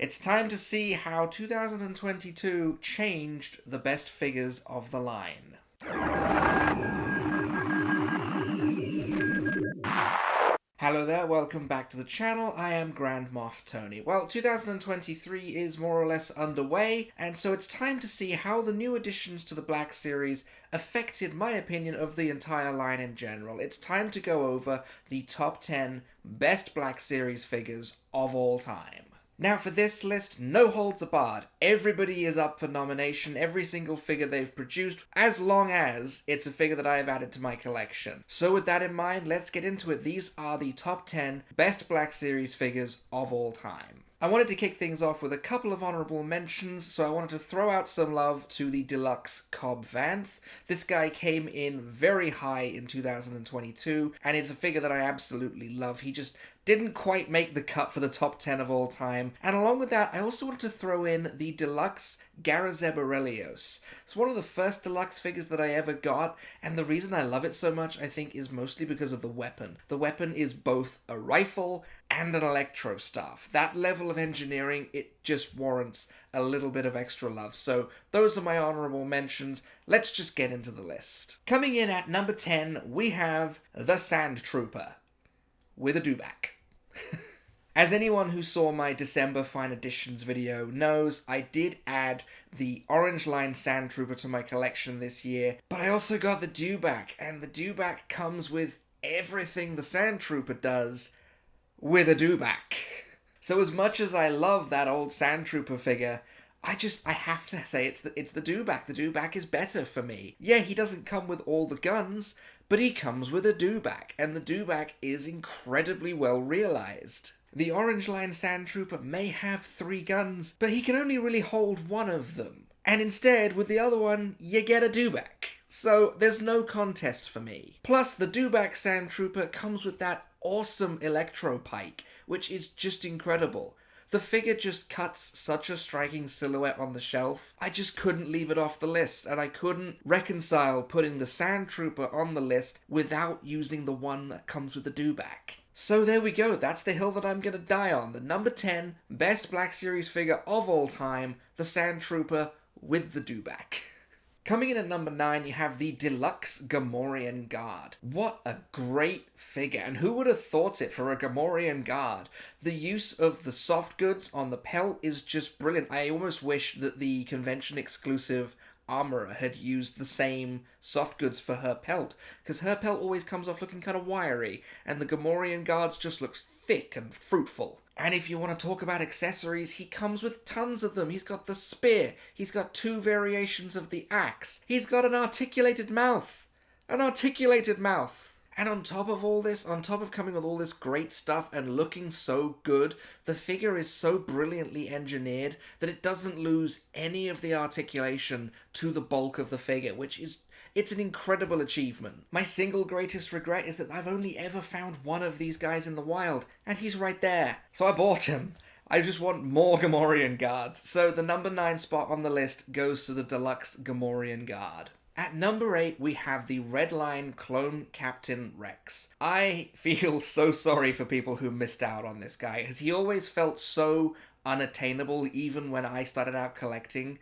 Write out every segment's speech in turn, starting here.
It's time to see how 2022 changed the best figures of the line. Hello there, welcome back to the channel. I am Grand Moff Tony. Well, 2023 is more or less underway, and so it's time to see how the new additions to the Black Series affected my opinion of the entire line in general. It's time to go over the top 10 best Black Series figures of all time. Now for this list, no holds barred. Everybody is up for nomination, every single figure they've produced, as long as it's a figure that I have added to my collection. So with that in mind, let's get into it. These are the top 10 best Black Series figures of all time. I wanted to kick things off with a couple of honourable mentions, so I wanted to throw out some love to the Deluxe Cobb Vanth. This guy came in very high in 2022, and it's a figure that I absolutely love. He just didn't quite make the cut for the top 10 of all time. And along with that, I also wanted to throw in the Deluxe Garazeb Aurelios. It's one of the first Deluxe figures that I ever got, and the reason I love it so much, I think, is mostly because of the weapon. The weapon is both a rifle and an electro staff. That level of engineering, it just warrants a little bit of extra love. So those are my honorable mentions. Let's just get into the list. Coming in at number 10, we have the Sand Trooper with a dewback. As anyone who saw my December Fine Editions video knows, I did add the Orange Line Sand Trooper to my collection this year, but I also got the dewback, and the dewback comes with everything the Sand Trooper does with a dewback. So as much as I love that old Sand Trooper figure, I have to say it's the dewback. The dewback is better for me. Yeah, he doesn't come with all the guns, but he comes with a dewback, and the dewback is incredibly well realized. The Orange Line Sand Trooper may have 3 guns, but he can only really hold one of them. And instead, with the other one, you get a dewback. So there's no contest for me. Plus, the dewback Sand Trooper comes with that awesome electro pike, which is just incredible. The figure just cuts such a striking silhouette on the shelf. I just couldn't leave it off the list, and I couldn't reconcile putting the Sand Trooper on the list without using the one that comes with the dewback. So there we go, that's the hill that I'm gonna die on. The number 10 best Black Series figure of all time, the Sand Trooper with the dewback. Coming in at number 9, you have the Deluxe Gamorian Guard. What a great figure, and who would have thought it for a Gamorian Guard? The use of the soft goods on the pelt is just brilliant. I almost wish that the convention-exclusive armorer had used the same soft goods for her pelt, because her pelt always comes off looking kind of wiry, and the Gamorian Guard's just looks thick and fruitful. And if you want to talk about accessories, he comes with tons of them. He's got the spear. He's got 2 variations of the axe. He's got an articulated mouth. An articulated mouth. And on top of all this, on top of coming with all this great stuff and looking so good, the figure is so brilliantly engineered that it doesn't lose any of the articulation to the bulk of the figure, it's an incredible achievement. My single greatest regret is that I've only ever found one of these guys in the wild, and he's right there. So I bought him. I just want more Gamorrean Guards. So the number 9 spot on the list goes to the Deluxe Gamorrean Guard. At number 8, we have the Red Line Clone Captain Rex. I feel so sorry for people who missed out on this guy, as he always felt so unattainable even when I started out collecting.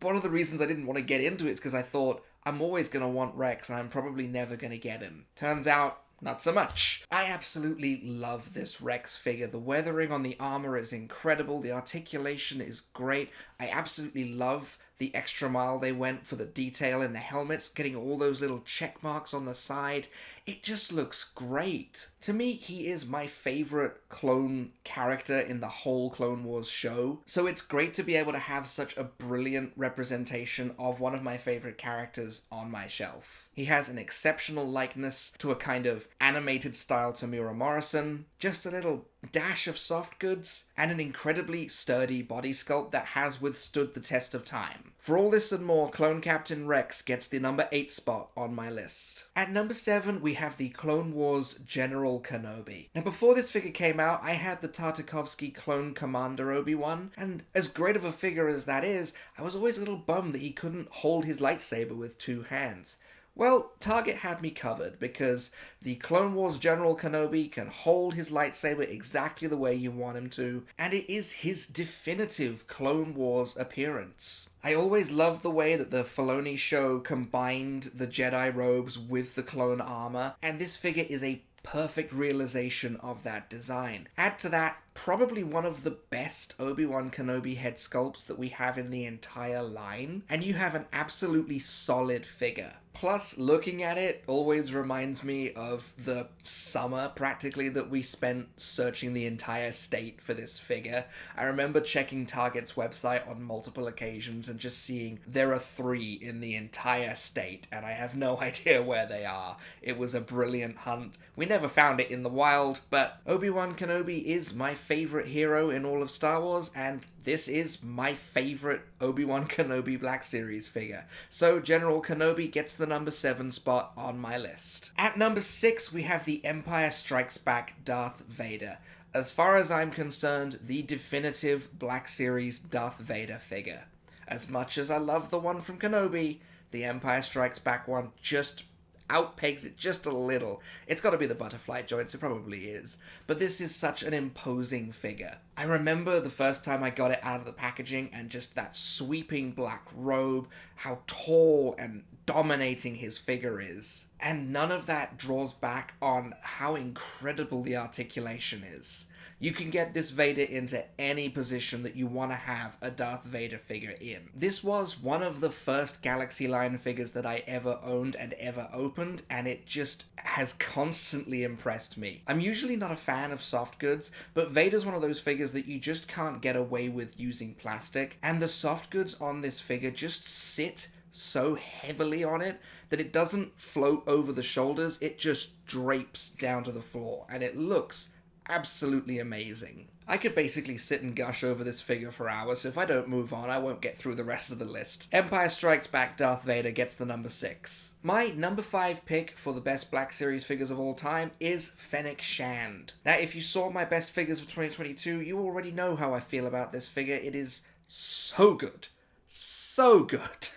One of the reasons I didn't want to get into it is because I thought, I'm always going to want Rex and I'm probably never going to get him. Turns out, not so much. I absolutely love this Rex figure. The weathering on the armor is incredible. The articulation is great. I absolutely love the extra mile they went for the detail in the helmets, getting all those little check marks on the side. It just looks great. To me, he is my favorite clone character in the whole Clone Wars show, so it's great to be able to have such a brilliant representation of one of my favorite characters on my shelf. He has an exceptional likeness to a kind of animated style Tamura Morrison, just a little dash of soft goods, and an incredibly sturdy body sculpt that has withstood the test of time. For all this and more, Clone Captain Rex gets the number 8 spot on my list. At number 7, we have the Clone Wars General Kenobi. Now before this figure came out, I had the Tartakovsky Clone Commander Obi-Wan, and as great of a figure as that is, I was always a little bummed that he couldn't hold his lightsaber with 2 hands. Well, Target had me covered because the Clone Wars General Kenobi can hold his lightsaber exactly the way you want him to, and it is his definitive Clone Wars appearance. I always loved the way that the Filoni show combined the Jedi robes with the clone armor, and this figure is a perfect realization of that design. Add to that, probably one of the best Obi-Wan Kenobi head sculpts that we have in the entire line, and you have an absolutely solid figure. Plus, looking at it always reminds me of the summer, practically, that we spent searching the entire state for this figure. I remember checking Target's website on multiple occasions and just seeing there are 3 in the entire state, and I have no idea where they are. It was a brilliant hunt. We never found it in the wild, but Obi-Wan Kenobi is my favorite hero in all of Star Wars, and this is my favorite Obi-Wan Kenobi Black Series figure. So General Kenobi gets the number 7 spot on my list. At number 6, we have the Empire Strikes Back Darth Vader. As far as I'm concerned, the definitive Black Series Darth Vader figure. As much as I love the one from Kenobi, the Empire Strikes Back one just outpegs it just a little. It's got to be the butterfly joints, it probably is. But this is such an imposing figure. I remember the first time I got it out of the packaging and just that sweeping black robe, how tall and dominating his figure is. And none of that draws back on how incredible the articulation is. You can get this Vader into any position that you want to have a Darth Vader figure in. This was one of the first Galaxy line figures that I ever owned and ever opened, and it just has constantly impressed me. I'm usually not a fan of soft goods, but Vader's one of those figures that you just can't get away with using plastic, and the soft goods on this figure just sit so heavily on it that it doesn't float over the shoulders, it just drapes down to the floor, and it looks absolutely amazing. I could basically sit and gush over this figure for hours, so if I don't move on, I won't get through the rest of the list. Empire Strikes Back Darth Vader gets the number 6. My number 5 pick for the best Black Series figures of all time is Fennec Shand. Now, if you saw my best figures for 2022, you already know how I feel about this figure. It is so good. So good.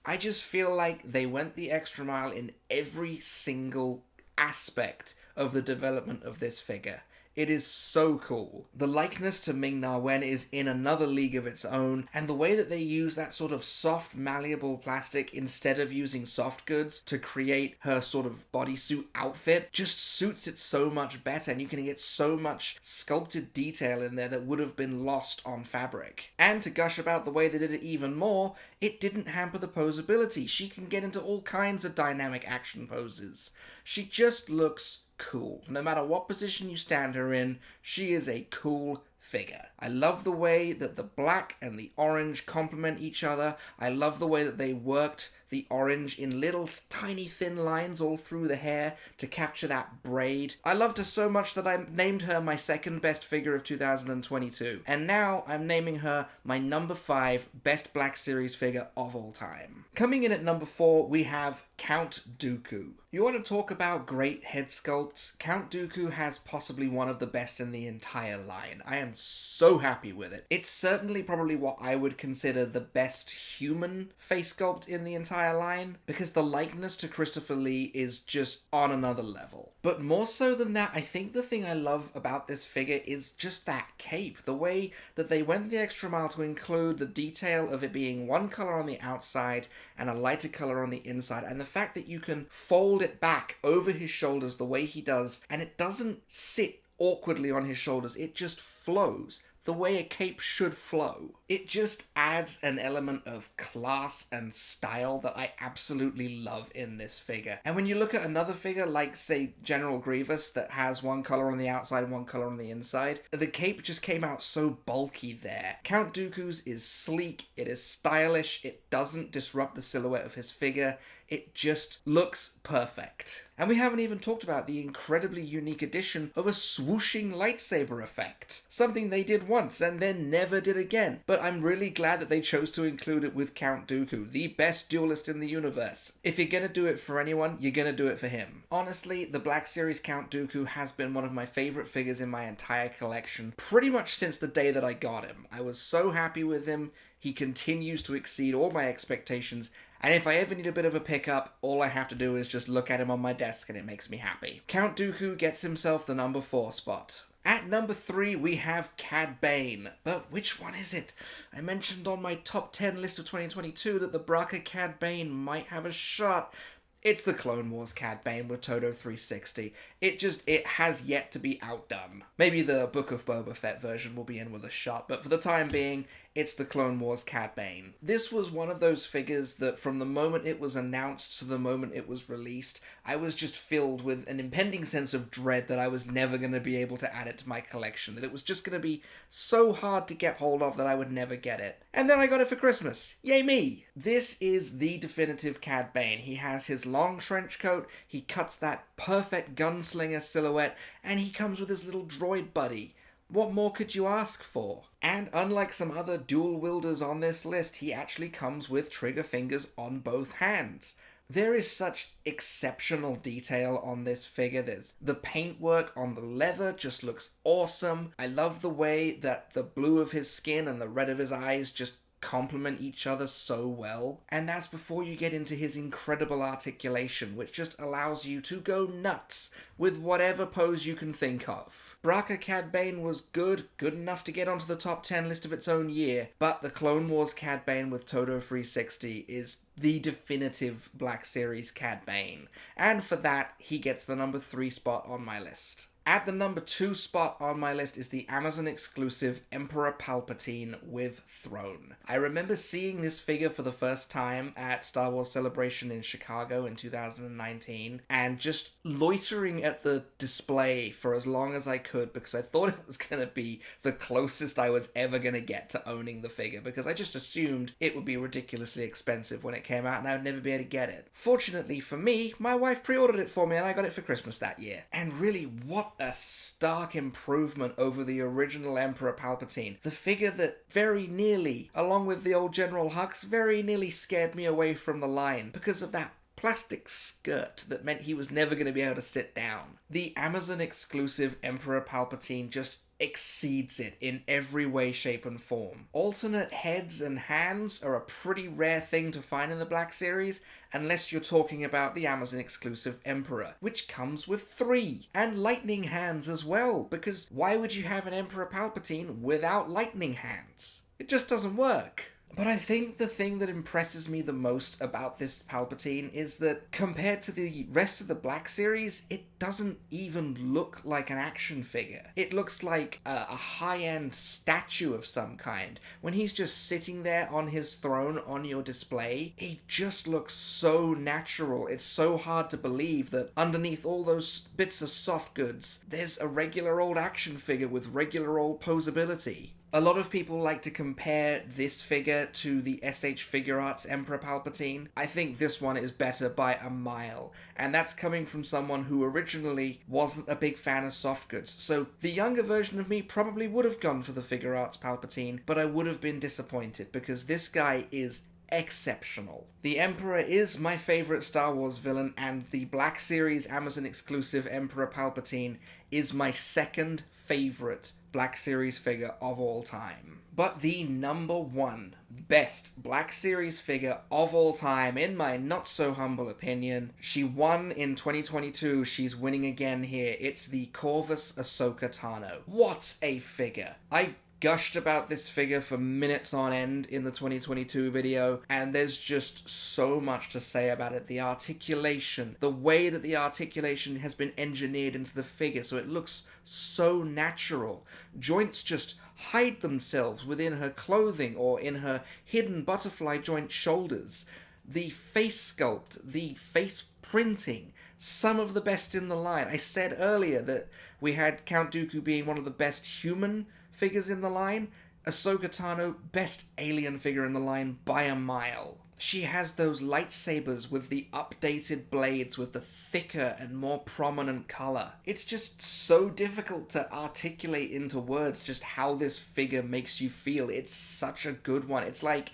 I just feel like they went the extra mile in every single aspect of the development of this figure. It is so cool. The likeness to Ming-Na Wen is in another league of its own, and the way that they use that sort of soft, malleable plastic instead of using soft goods to create her sort of bodysuit outfit just suits it so much better, and you can get so much sculpted detail in there that would have been lost on fabric. And to gush about the way they did it even more, it didn't hamper the posability. She can get into all kinds of dynamic action poses. She just looks cool. No matter what position you stand her in, she is a cool figure. I love the way that the black and the orange complement each other. I love the way that they worked the orange in little tiny thin lines all through the hair to capture that braid. I loved her so much that I named her my second best figure of 2022. And now I'm naming her my number 5 best Black Series figure of all time. Coming in at number 4, we have Count Dooku. You want to talk about great head sculpts? Count Dooku has possibly one of the best in the entire line. I am so happy with it. It's certainly probably what I would consider the best human face sculpt in the entire line, because the likeness to Christopher Lee is just on another level. But more so than that, I think the thing I love about this figure is just that cape. The way that they went the extra mile to include the detail of it being one color on the outside and a lighter color on the inside, and the fact that you can fold it back over his shoulders the way he does, and it doesn't sit awkwardly on his shoulders, it just flows the way a cape should flow. It just adds an element of class and style that I absolutely love in this figure. And when you look at another figure like, say, General Grievous that has one color on the outside and one color on the inside, the cape just came out so bulky there. Count Dooku's is sleek, it is stylish, it doesn't disrupt the silhouette of his figure, it just looks perfect. And we haven't even talked about the incredibly unique addition of a swooshing lightsaber effect. Something they did once and then never did again. But I'm really glad that they chose to include it with Count Dooku, the best duelist in the universe. If you're gonna do it for anyone, you're gonna do it for him. Honestly, the Black Series Count Dooku has been one of my favorite figures in my entire collection, pretty much since the day that I got him. I was so happy with him. He continues to exceed all my expectations, And if I ever need a bit of a pickup, all I have to do is just look at him on my desk and it makes me happy. Count Dooku gets himself the number 4 spot. At number 3, we have CAD Bane. But which one is it? I mentioned on my top 10 list of 2022 that the Bracca CAD Bane might have a shot. It's the Clone Wars CAD Bane with Todo 360. It has yet to be outdone. Maybe the Book of Boba Fett version will be in with a shot, but for the time being, it's the Clone Wars CAD Bane. This was one of those figures that from the moment it was announced to the moment it was released, I was just filled with an impending sense of dread that I was never going to be able to add it to my collection, that it was just going to be so hard to get hold of that I would never get it. And then I got it for Christmas. Yay me! This is the definitive CAD Bane. He has his long trench coat, he cuts that perfect gunslinger silhouette, and he comes with his little droid buddy. What more could you ask for? And unlike some other dual wielders on this list, he actually comes with trigger fingers on both hands. There is such exceptional detail on this figure. There's the paintwork on the leather just looks awesome. I love the way that the blue of his skin and the red of his eyes just complement each other so well. And that's before you get into his incredible articulation, which just allows you to go nuts with whatever pose you can think of. Bracca CAD Bane was good enough to get onto the top 10 list of its own year, but the Clone Wars CAD Bane with Todo 360 is the definitive Black Series CAD Bane, and for that, he gets the number 3 spot on my list. At the number 2 spot on my list is the Amazon exclusive Emperor Palpatine with Throne. I remember seeing this figure for the first time at Star Wars Celebration in Chicago in 2019 and just loitering at the display for as long as I could because I thought it was going to be the closest I was ever going to get to owning the figure because I just assumed it would be ridiculously expensive when it came out and I would never be able to get it. Fortunately for me, my wife pre-ordered it for me and I got it for Christmas that year. And really, what a stark improvement over the original Emperor Palpatine. The figure that very nearly, along with the old General Hux, very nearly scared me away from the line because of that plastic skirt that meant he was never going to be able to sit down. The Amazon exclusive Emperor Palpatine just exceeds it in every way, shape, and form. Alternate heads and hands are a pretty rare thing to find in the Black Series, unless you're talking about the Amazon exclusive Emperor, which comes with 3, and lightning hands as well, because why would you have an Emperor Palpatine without lightning hands? It just doesn't work. But I think the thing that impresses me the most about this Palpatine is that compared to the rest of the Black Series, it doesn't even look like an action figure. It looks like a high-end statue of some kind. When he's just sitting there on his throne on your display, he just looks so natural. It's so hard to believe that underneath all those bits of soft goods, there's a regular old action figure with regular old posability. A lot of people like to compare this figure to the SH Figure Arts Emperor Palpatine. I think this one is better by a mile, and that's coming from someone who originally wasn't a big fan of soft goods. So the younger version of me probably would have gone for the Figure Arts Palpatine, but I would have been disappointed because this guy is exceptional. The Emperor is my favorite Star Wars villain, and the Black Series Amazon exclusive Emperor Palpatine is my second favorite Black Series figure of all time. But the number 1 best Black Series figure of all time, in my not so humble opinion, she won in 2022, she's winning again here, it's the Corvus Ahsoka Tano. What a figure! I gushed about this figure for minutes on end in the 2022 video, and there's just so much to say about it. The articulation, the way that the articulation has been engineered into the figure so it looks so natural. Joints just hide themselves within her clothing or in her hidden butterfly joint shoulders. The face sculpt, the face printing, some of the best in the line. I said earlier that we had Count Dooku being one of the best human figures in the line. Ahsoka Tano, best alien figure in the line by a mile. She has those lightsabers with the updated blades with the thicker and more prominent color. It's just so difficult to articulate into words just how this figure makes you feel. It's such a good one. It's like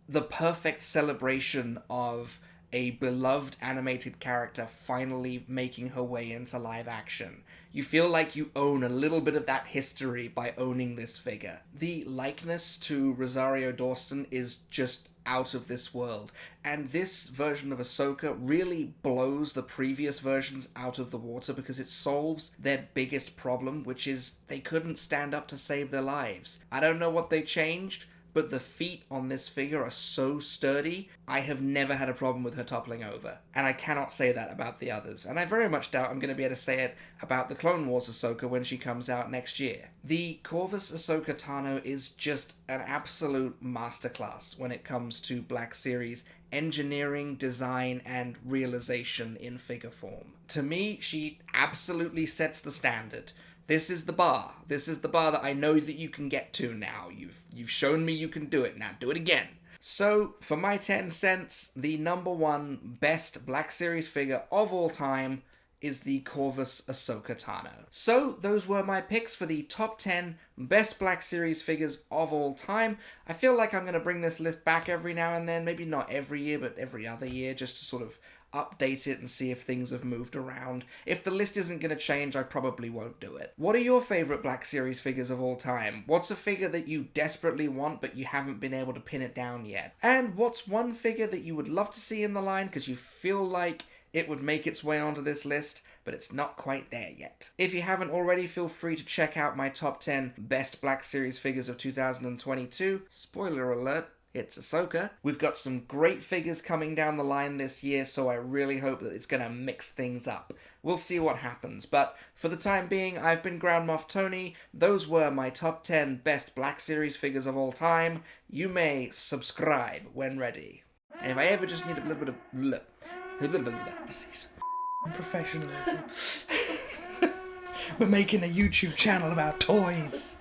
the perfect celebration of a beloved animated character finally making her way into live action. You feel like you own a little bit of that history by owning this figure. The likeness to Rosario Dawson is just out of this world. And this version of Ahsoka really blows the previous versions out of the water because it solves their biggest problem, which is they couldn't stand up to save their lives. I don't know what they changed, but the feet on this figure are so sturdy, I have never had a problem with her toppling over. And I cannot say that about the others. And I very much doubt I'm going to be able to say it about the Clone Wars Ahsoka when she comes out next year. The Corvus Ahsoka Tano is just an absolute masterclass when it comes to Black Series engineering, design, and realization in figure form. To me, she absolutely sets the standard. This is the bar. This is the bar that I know that you can get to now. You've shown me you can do it. Now do it again. So, for my 10 cents, the number one best Black Series figure of all time is the Corvus Ahsoka Tano. So, those were my picks for the top 10 best Black Series figures of all time. I feel like I'm going to bring this list back every now and then, maybe not every year, but every other year, just to sort of update it and see if things have moved around. If the list isn't going to change, I probably won't do it. What are your favourite Black Series figures of all time? What's a figure that you desperately want but you haven't been able to pin it down yet? And what's one figure that you would love to see in the line because you feel like it would make its way onto this list, but it's not quite there yet? If you haven't already, feel free to check out my top 10 best Black Series figures of 2022. Spoiler alert, it's Ahsoka. We've got some great figures coming down the line this year, so I really hope that it's going to mix things up. We'll see what happens, but for the time being, I've been Grand Moff Tony. Those were my top 10 best Black Series figures of all time. You may subscribe when ready. And if I ever just need a little bit of see some professionalism. We're making a YouTube channel about toys.